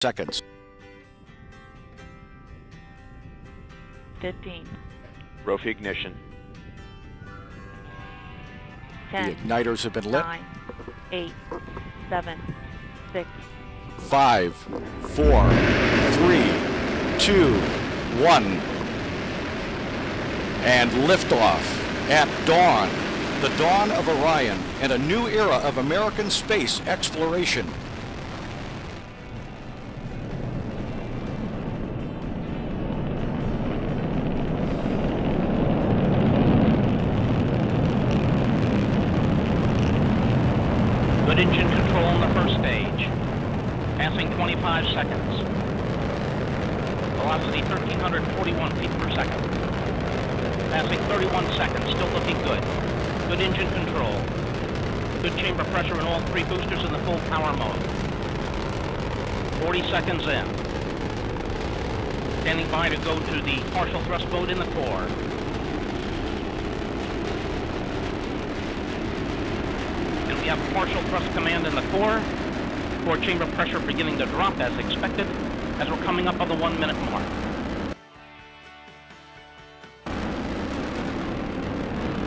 seconds. 15. Rofi ignition. 10. The igniters have been lit. 9, 8, 7, 6. 5, 4, 3, 2, 1. And liftoff at dawn. The dawn of Orion and a new era of American space exploration. Good engine control in the first stage. Passing 25 seconds. Velocity 1,341 feet per second. Passing 31 seconds, still looking good. Good engine control. Good chamber pressure in all three boosters in the full power mode. 40 seconds in. Standing by to go to the partial thrust mode in the core. And we have partial thrust command in the core. Core chamber pressure beginning to drop as expected as we're coming up on the 1 minute mark.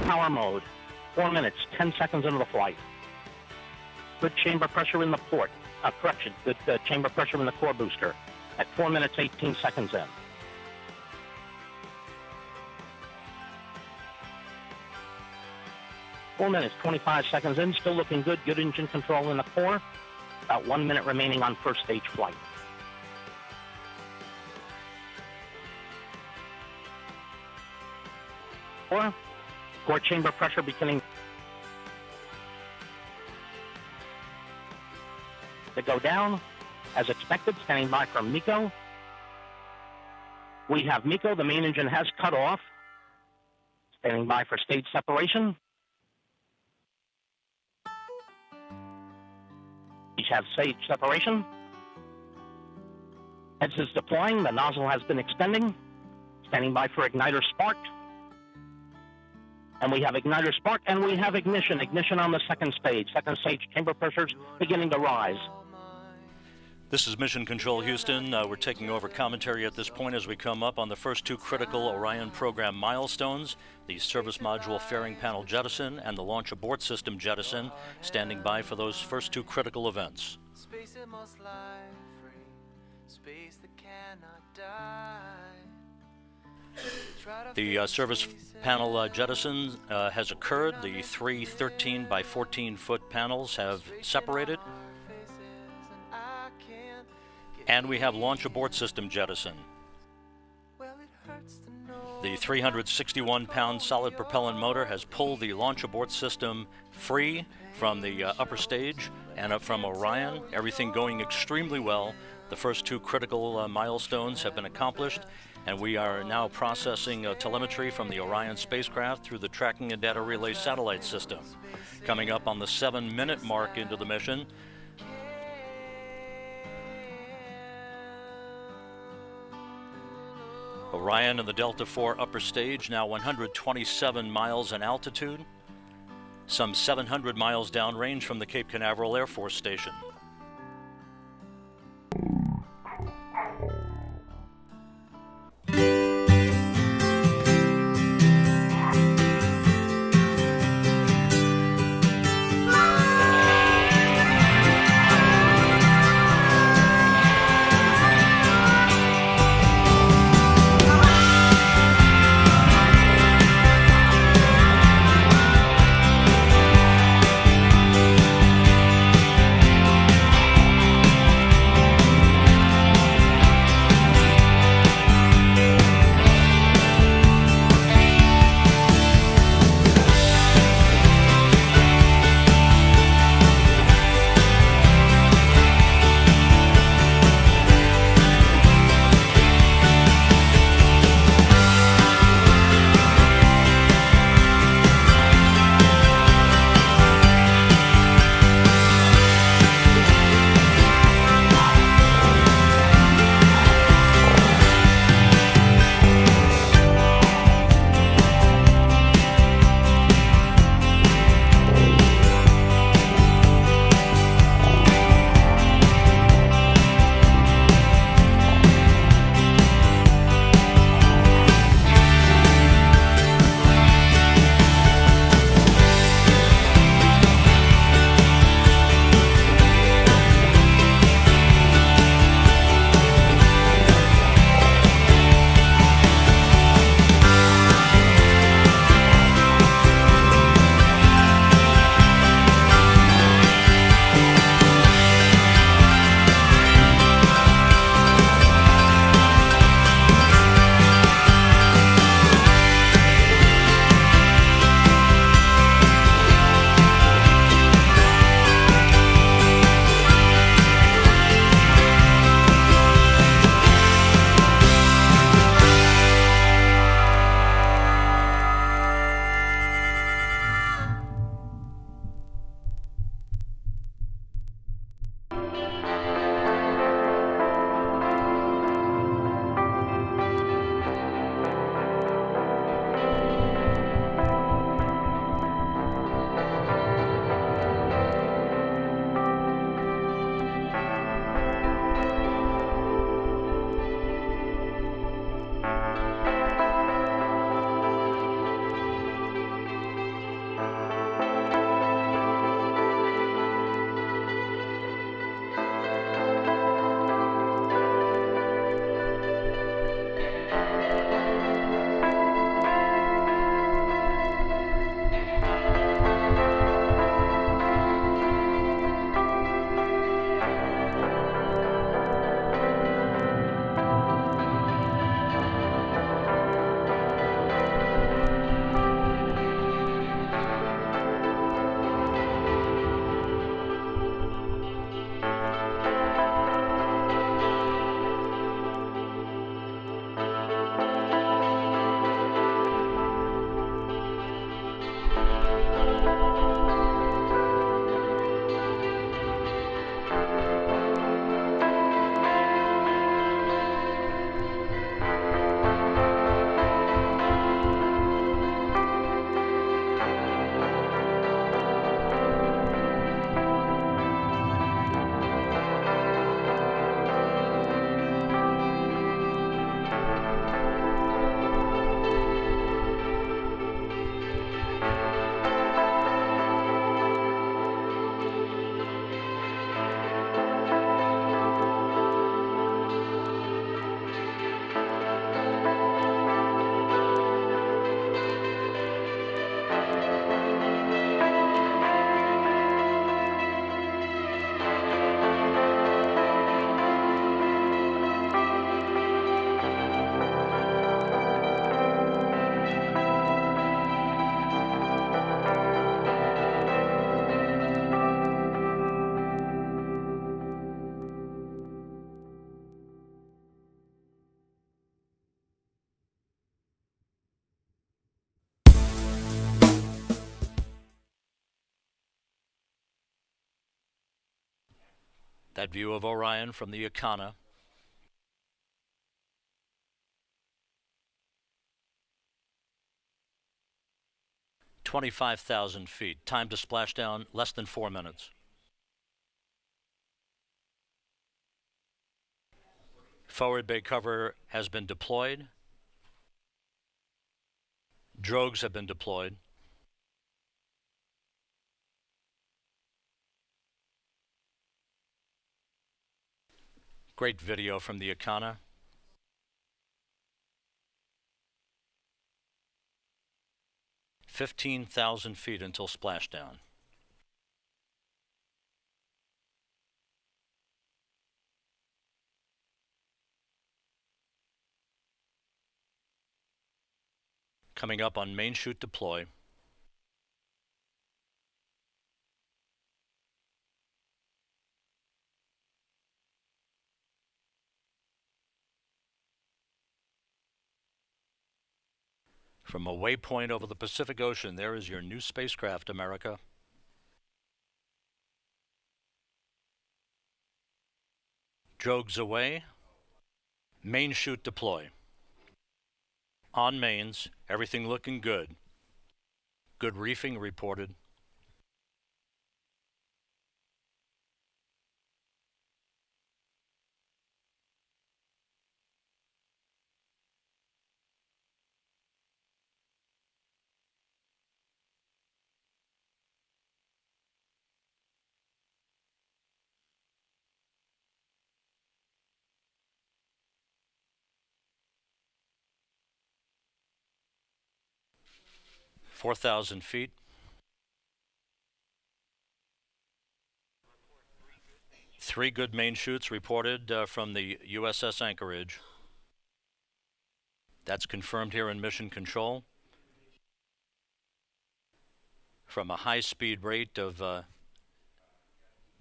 Power mode. 4 minutes, 10 seconds into the flight. Good chamber pressure in the port. Correction, good chamber pressure in the core booster at 4 minutes, 18 seconds in. Four minutes, 25 seconds in, still looking good. Good engine control in the core. About 1 minute remaining on first stage flight. Core chamber pressure beginning to go down as expected. Standing by for MECO. We have MECO. The main engine has cut off. Standing by for stage separation. We have stage separation. Heads is deploying. The nozzle has been extending. Standing by for igniter spark. And we have igniter spark, and we have ignition. Ignition on the second stage. Second stage chamber pressures beginning to rise. This is Mission Control Houston. We're taking over commentary at this point as we come up on the first two critical Orion program milestones, the service module fairing panel jettison and the launch abort system jettison, standing by for those first two critical events. Space that must lie free, space that cannot die. The service panel jettison has occurred. The three 13 by 14 foot panels have separated. And we have launch abort system jettison. The 361-pound solid propellant motor has pulled the launch abort system free from the upper stage and up from Orion. Everything going extremely well. The first two critical milestones have been accomplished, and we are now processing telemetry from the Orion spacecraft through the tracking and data relay satellite system. Coming up on the 7-minute mark into the mission, Orion and the Delta IV upper stage, now 127 miles in altitude, some 700 miles downrange from the Cape Canaveral Air Force Station. That view of Orion from the Icana. "25,000 feet. Time to splashdown, less than 4 minutes. Forward bay cover has been deployed. Drogues have been deployed. Great video from the Icana. "15,000 feet until splashdown. Coming up on main chute deploy. From a waypoint over the Pacific Ocean, there is your new spacecraft, America. Drogues away. Main chute deploy. On mains, everything looking good. Good reefing reported. "4,000 feet. Three good main chutes reported from the USS Anchorage. That's confirmed here in mission control. From a high-speed rate of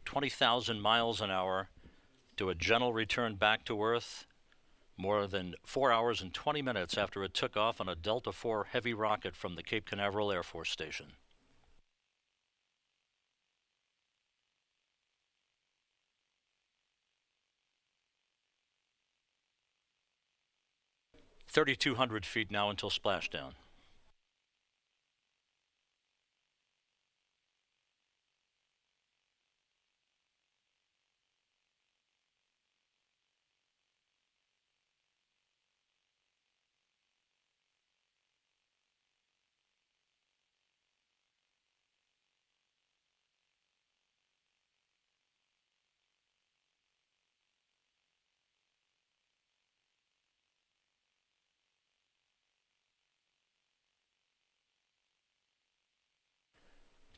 20,000 miles an hour to a gentle return back to Earth more than 4 hours and 20 minutes after it took off on a Delta IV heavy rocket from the Cape Canaveral Air Force Station. "3,200 feet now until splashdown.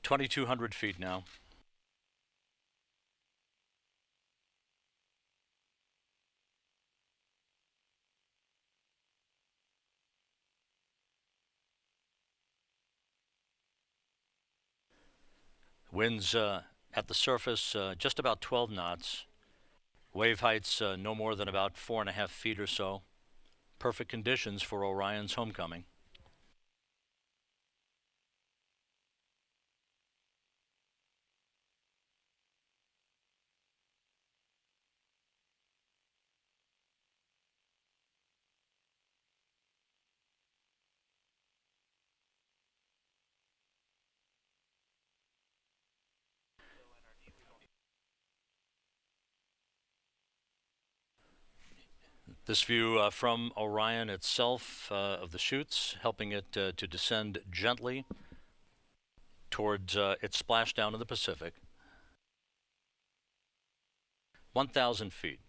"2,200 feet now. Winds at the surface just about 12 knots. Wave heights no more than about 4.5 feet or so. Perfect conditions for Orion's homecoming. This view from Orion itself of the chutes, helping it to descend gently towards its splashdown in the Pacific. 1,000 feet.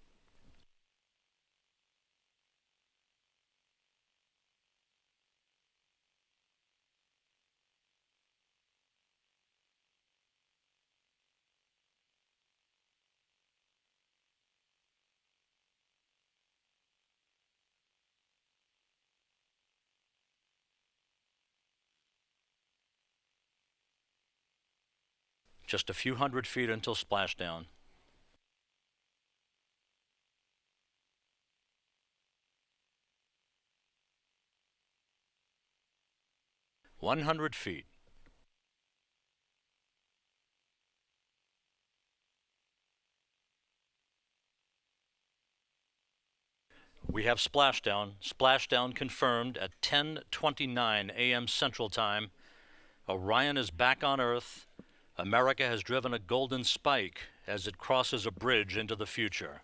Just a few hundred feet until splashdown. "100 feet. We have splashdown. Splashdown confirmed at 10:29 a.m. Central Time. Orion is back on Earth. America has driven a golden spike as it crosses a bridge into the future.